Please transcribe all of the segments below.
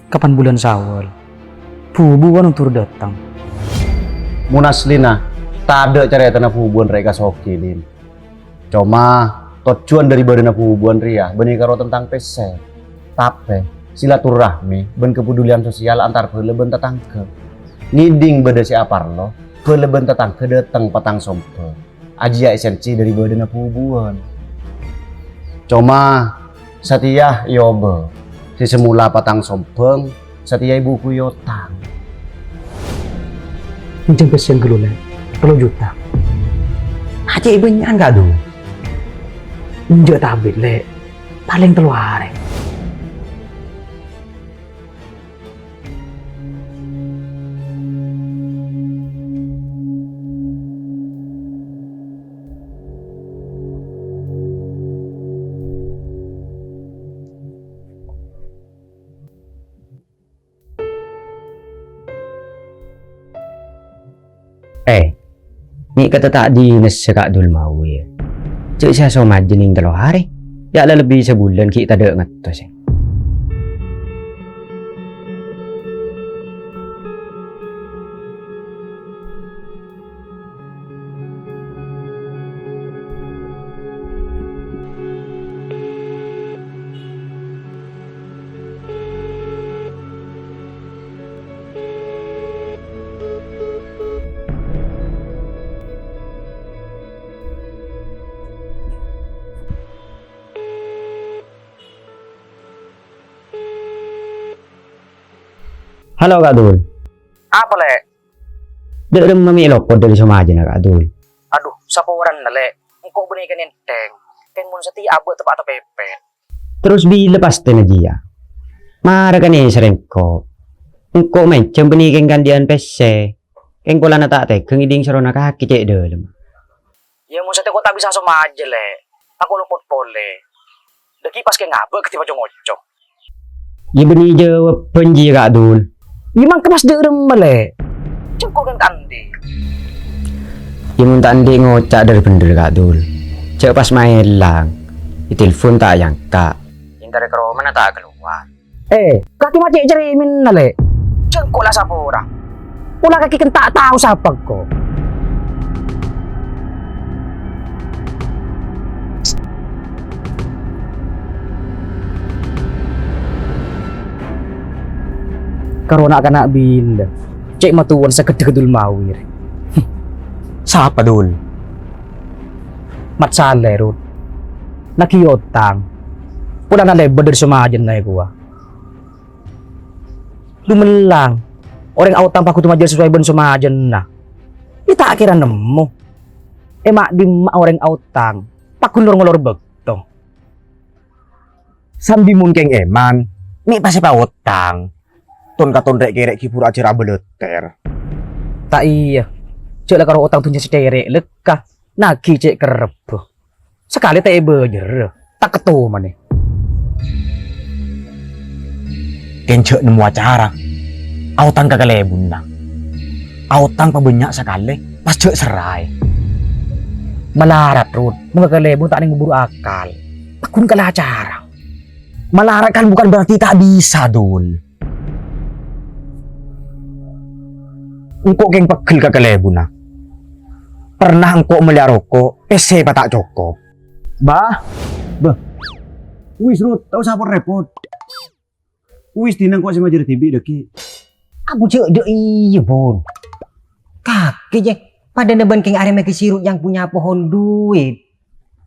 Kapan bulan Syawal? Bubuan untuk datang. Munaslina, tak ada cara tanah hubungan mereka sokilin. Cuma tujuan dari badan hubungan ria benih karo tentang pese. Tapi silaturahmi ben kepedulian sosial antar peleben tetangga. Ngiding beda si aparlo, peleben tetangga datang petang sompeng. Aja esensi dari badan hubungan. Cuma setia yobe. Si semula patang sompeng, setia ibuku yotang. Menceng pesen gelulan, 10 juta. Aja ibunya enggak dong. Menjak tabit le, paling keluar. Ni kata tak dinas sekak dul mau ya. Cik saya so majening 3 hari. Ya lah lebih sebulan kita ada ngetos ya. Halo Kak Dul. Apa le? Dia udah memilih kod dari sama aja Kak Dul. Aduh, sapuran na le. Engkau benikan enteng. Kan mun setia abot tepat atau pepet. Terus lepas lagi ya. Mara kan ini sering kok. Engkau macam benikan gandian PC. Engkau lana tak teh kengiding serona kaki cek dalam. Ya mun setia kau tak bisa sama aja le. Aku luput pole. Deki pas ke ngabek ketiba ngocok. Ya beni jawab penji Kak Dul. Gimana kemas derem le? Cengkok kan tandi. Ya mun tandi ngocak dari bener Kak Dul. Cek pas main lang. Di telepon tak yang Kak. Intar ke mana tak keluar. Kaki macet cerimin na le. Cengkok lah sapura. Pula kaki kan tak tahu siapa kok. Karena anak bila cek matuan sekedul mawir. Siapa Dul? Mat sale rut. Nakiyotang. Pula na lebo dari sumajan na gua. Lumelang. Orang autang paku tumajan sesuai ben sumajan na. Kita akhirnya nemu. Mak di orang autang. Pakun ngolor bekto. Sambi mungkin eman. Nih pasti pa utang. Ton katon rek kerek kipur acara beleter. Tak iya. Cek lah karo utang tunjuk sederek lekah. Nagi cek kerep. Sekali tak bejer. Tak ketemu mana. Kencek nemu acara. Autang kagak lebun nang. Autang pabanyak sekali. Pas cek serai. Melarat rut. Mga kalebo tak ning buru akal. Pakun kalah acara. Melarat kan bukan berarti tak bisa Dul. Engkau keng pegel kagak lebun nang. Pernah engkau melihat rokok. PC pa tak cukup. Bah. Wis Rut, tau siapa repot. Wis dinang kok sing ngajar TV deki. Aku cek dek iya Bun. Kaki je. Pada neban keng are make sirut yang punya pohon duit.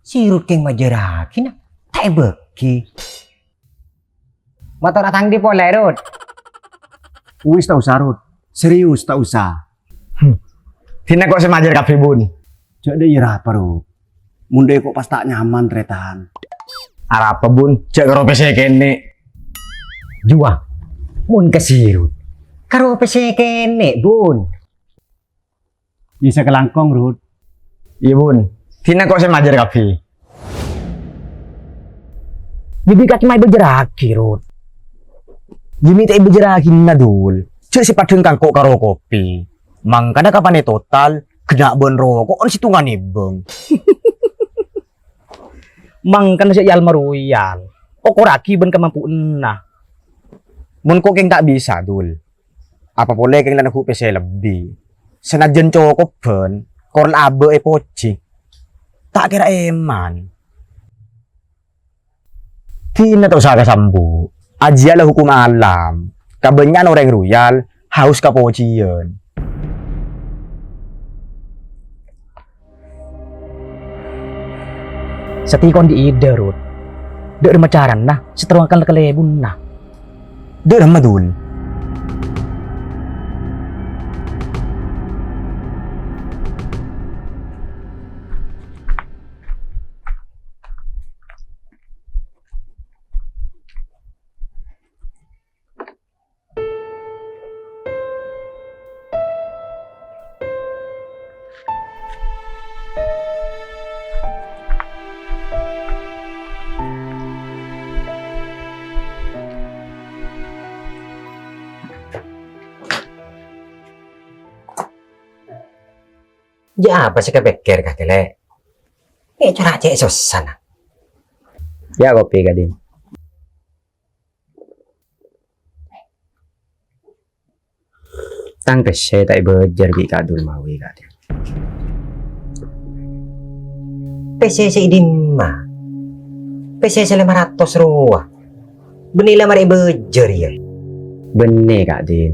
Sirut keng majerakin. Tak beki. Motor datang di pole Rut. Wis tau usah Rut. Serius tak usah. Tina kok semajar kafe Bun. Cek deh ira apa Rut. Munde kok pas tak nyaman tretan. Arapa Bun, cek karo PC kene. Juang. Mun kesirut. Karo PC kene Bun. Bisa kelangkong Rut. Iya Bun. Tina kok semajar kafe. Jadi kaki mai berjeraki rut. Jimi tak berjerakin na Dul. Cek si padeng kangkok karo kopi. Mangkana kapan total kena ben rokok on situngan ibeng. Mang kan siya yal maruyal. O koraki ben kemampuan na. Mun kok keng tak bisa dul. Apa boleh keng lan aku PC lebih. Senajan cukup ben, kor abe poci. Tak kira eman. Tina to sa kasambu. Ajialah hukum alam. Kabenyan orang royal, haus kapocian. Setikon di ide Rut. Dek remacaran nah, seteruangkan kelebun nah. Dah madul. Ya apa sih kepikir kak kele? Cara cek susana. Ya kopi kadin. Tang PC tak bejar bi kadul mawi kadin. PC si dimma. PC si 500 ruah. Benila mari bejer ya. Bene kadin.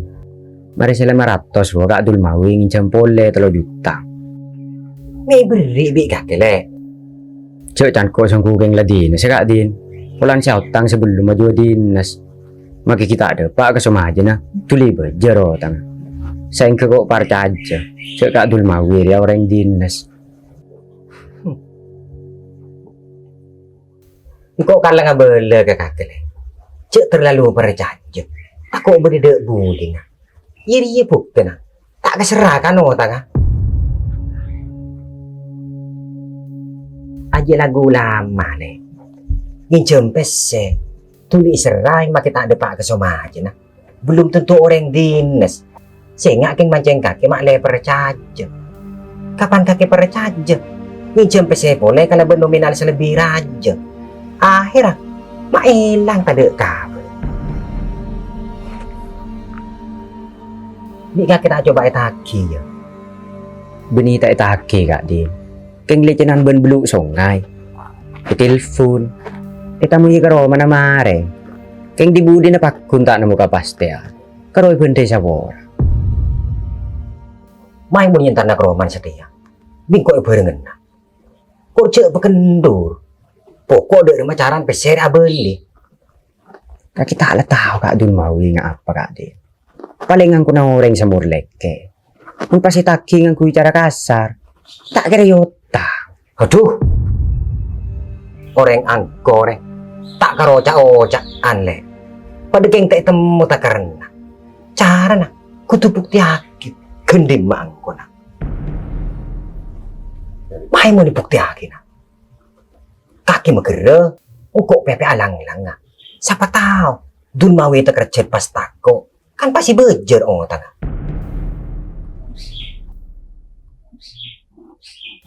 Mari 500 wa kadul mawi ngincam pole 3 juta. May beri bi kak kele. Cek canko sangku geng ladin, saya din. Pulang siya utang sebelum maju dinas. Maki kita ada pak ke sama aja nah. Tuli bejer tang. Saya ke kok parca aja. Cek kak dul mawir ya orang dinas. Kok kalang ngabela ke kak kele. Cek terlalu percaya. Aku beri dek budi nah. Iri bukti nah. Tak keserahkan tanga. Aja lagu lama nih. Nginjem PC. Tulis serai maka tak ada pak kesoma aja nah. Belum tentu orang dinas. Sehingga keng mancing kaki mak le percaja. Kapan kaki percaja? Nginjem PC boleh kalau bernominal selebih raja. Akhirnya mak hilang tak ada kabar. Bika kita coba etaki ya. Beni tak etaki kak din. Keng lecenan ben beluk songai. Telepon. Tamu ye karo mana mare. Keng dibudi na pakun tak nemu kapastian. Karo ibente sabor. Mai mun yentan nak roman setia. Bingko barengan na. Kok cek pekendur. Pokok dari macaran peser abeli. Kaki tak lah tahu kak dun mawi nga apa kak din. Paling ang kuna orang samur leke. Mun pasti taki ngang bicara kasar. Tak kira yota. Aduh. Orang angkore. Tak karoca-oca anle. Pada geng tak temu tak karena. Cara na. Kutu bukti akit. Gendim mangko na. Mai mau dibukti akit na. Kaki megere. Kok pepe alang-alang na. Siapa tahu. Dun mawi tak kerja pas tako. Kan pasti bejer tanga.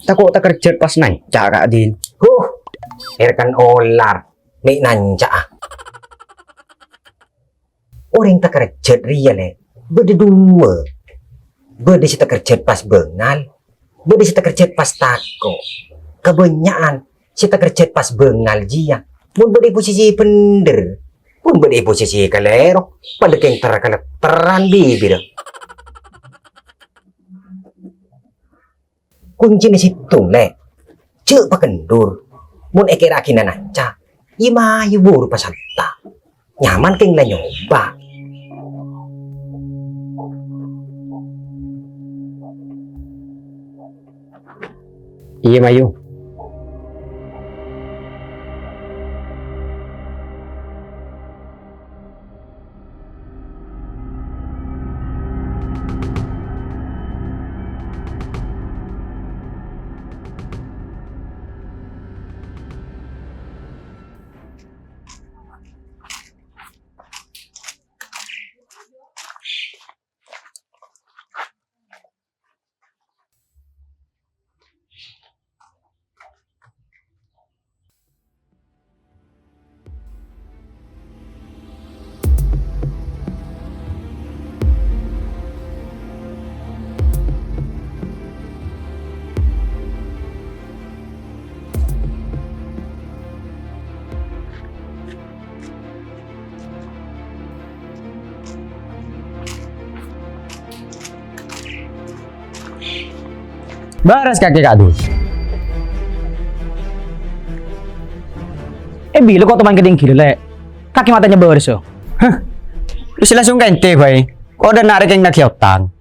Tako tak kerja pas nanca kak din. Erkan olar. Mek nanca ah. Orang tak kerja ria le. Bede dua. Bede si tak kerja pas bengal. Bede si tak kerja pas tako. Kebanyakan si tak kerja pas bengal jia. Mun bede posisi pender. Mun bede posisi kalero. Pada keng teran bibir. Kunci di situ le. Cek pakendur. Mun eke rakina nanca. Ima yubur pasanta. Nyaman keng la nyoba. Iya mayu. Baras kaki Kak Dul. Bila kok teman keding gila, Le. Kaki matanya beres, oh. Lu sila langsung kente, bay. Kok udah narik yang nakiotang.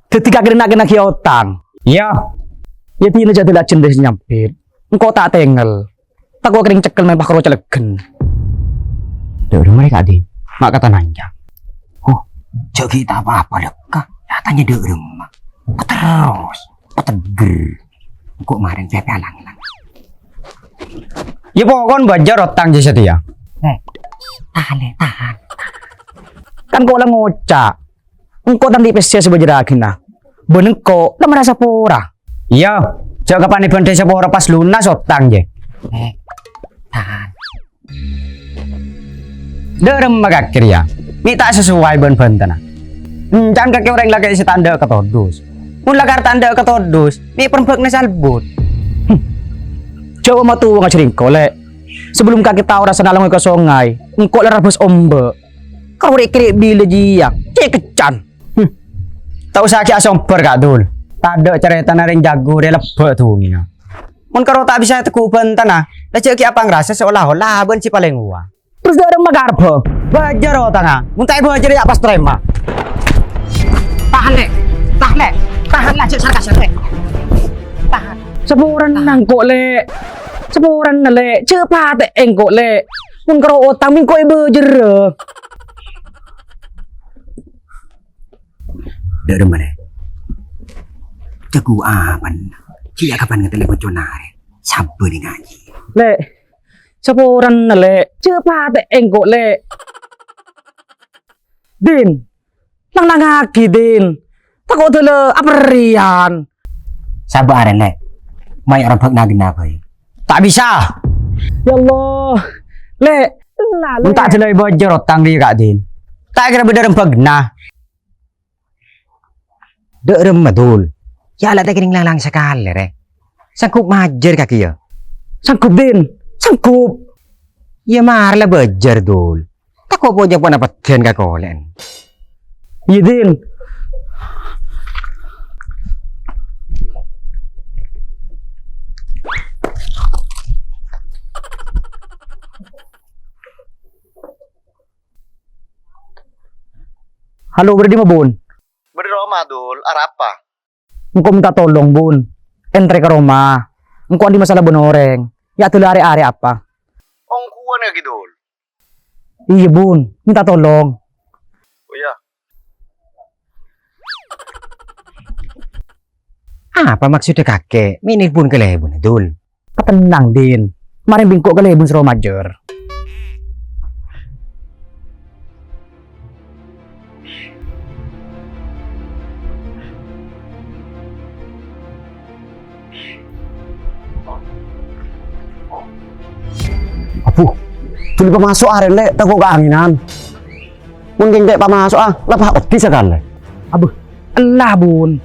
Ketika kena kiotang. Iya. Ya tina jatuh lah cendes nyampir. Engkau tak tengel. Tak kau kering cekel main pakro celegen. Udah mereka di. Mak kata nanya. Jadi tak apa-apa lekah. Tanya dek rumah. Terus. Peteger. Kok kemarin pepe alang-alang. Ya pokoknya bajar otang jasa dia. Tahan. Kan kau lang ngocak. Engkau tadi pesnya sebajarakin nah. Beneng kau lah merasa pora. Iya. Jaga panipan desa pora pas lunas otang je. Tahan. Derem magakir ya. Ini tak sesuai ben-benten. Jangan kaki orang lagi isi tanda ketodus. Mula kar tanda ketodus. Ini perempeknya salbut. Coba mau tuh ngajarin kau le. Sebelum kaki tahu rasa nalang ke sungai. Engkau lah rabus ombe. Kau rekrik bila jiak. Cek kecan. Tak usah ki asomper Kak Dul. Tanda cerita naring jago dia lebek tuh ni. Mun karo tak bisa teku benten lah cek ki apa ngerasa seolah-olah ben si paling gua. Terus dia orang magarbo. Bajar otang ah. Mun tak bajar ya pas terima. Tahan lah cek sarkas le. Tahan. Seburan nang kok le. Seburan na le. Cepat engkau le. Mun karo otang min kau bejer. Dek rumah deh. Jago aman. Cia kapan ngetelek conare. Sabar nih ngaji. Le. Seburan na le. Cepat engkau le. Din. Lang nangaki din. Takut dulu aperian. Sabar le. May orang pag nagin na Tak bisa. Ya Allah. Le. Lalu. Mun tak jelai bajar otang dia Kak Din. Tak kira beda rempeg nah. Dek rumah dul. Ya lah tak kering lang sekali re. Sangkup majer kaki ya. Sangkup din. Sangkup. Ya mar lah bejer dul. Tak kau punya pun dapat gen kakolen. Iya din. Halo, berdi mo bun? Beroma dul, arapa? Engkau minta tolong bun. Entre ke rumah. Engkau di masalah benoreng. Ya tuh hari-hari apa? Ong kuan ya dul. Iya bun, minta tolong. Oh ya. Apa maksudnya kakek? Minit pun kelebun dul. Ketenang din. Kemarin bingkok ke lebun suruh majer. Apuh. Tuli pa masuk aren le, tako keanginan. Mungkin kayak pa masuk lepas oke sekali. Abuh, elah bun.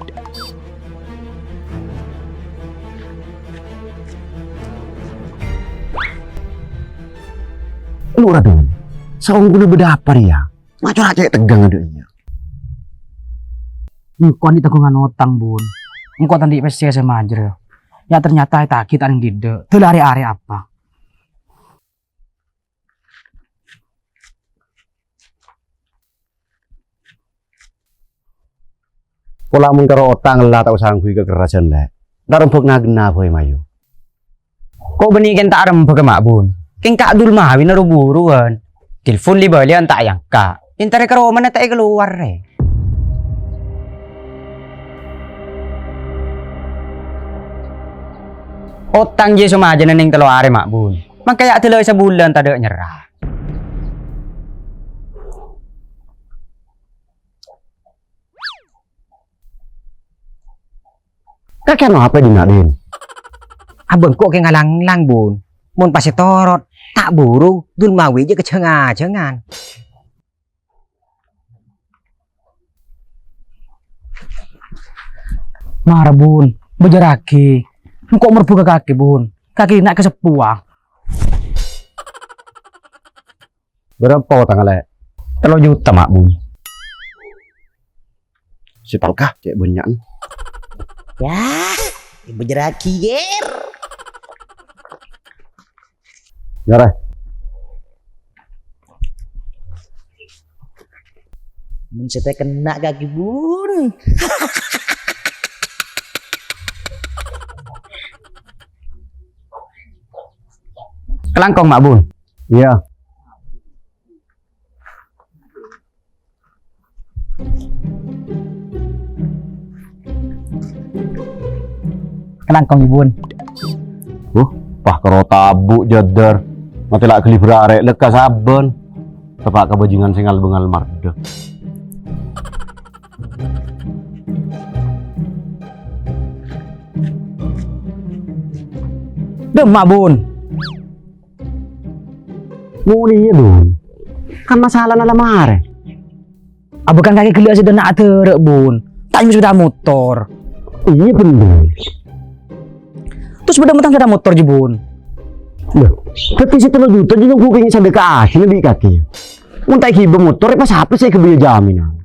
Lu radun. Saung guna berdapar ya. Macam aja tegang adanya. Engkau di tegungan otang bun. Engkau tadi pasti sama majer. Ya ternyata tak kita yang tidak. Tuh hari-hari apa? Pola mun karo otang lah tak usah ngui kekerasan le. Darempok nagna boy mayu. Kok benikan tak rempeg mak bun. King Kak Dul mah wina buruan. Telepon li balian tak yang Kak. Intare karo mana tak keluar re. Otang je sama aja nening telo are mak bun. Makanya telo sebulan tak ada nyerah. Kakek no apa dinadin? Abang kok kayak ngalang-lang bun. Mun pasti torot. Tak burung. Dul mawi aja kecengan-cengan. Marah bun. Bejaraki. Engkau merbuka kaki bun. Kaki nak kesepuah. Berapa tanggal le? 3 juta mak bun. Si tahu kah cek banyak. Ya, ibu jeraki ger. Ya reh. Mun saya kena kaki bun. Kelangkong mak bun. Iya. Kelangkong bun. Pah karo tabu jadar. Mati lak geli berarek leka saben. Tepak kebajingan singal bengal marda. Mak bun. Muni ya dong. Kan masalah na lamare. Bukan kaki geli aja dan nak terek bun. Tak sepeda motor. Iya bener. Terus sepeda motor motor je bun. Loh, tapi si 3 juta juga gue kayaknya sampai ke asin lebih kaki. Muntah hiba motor, pas apa saya kebeli jaminan.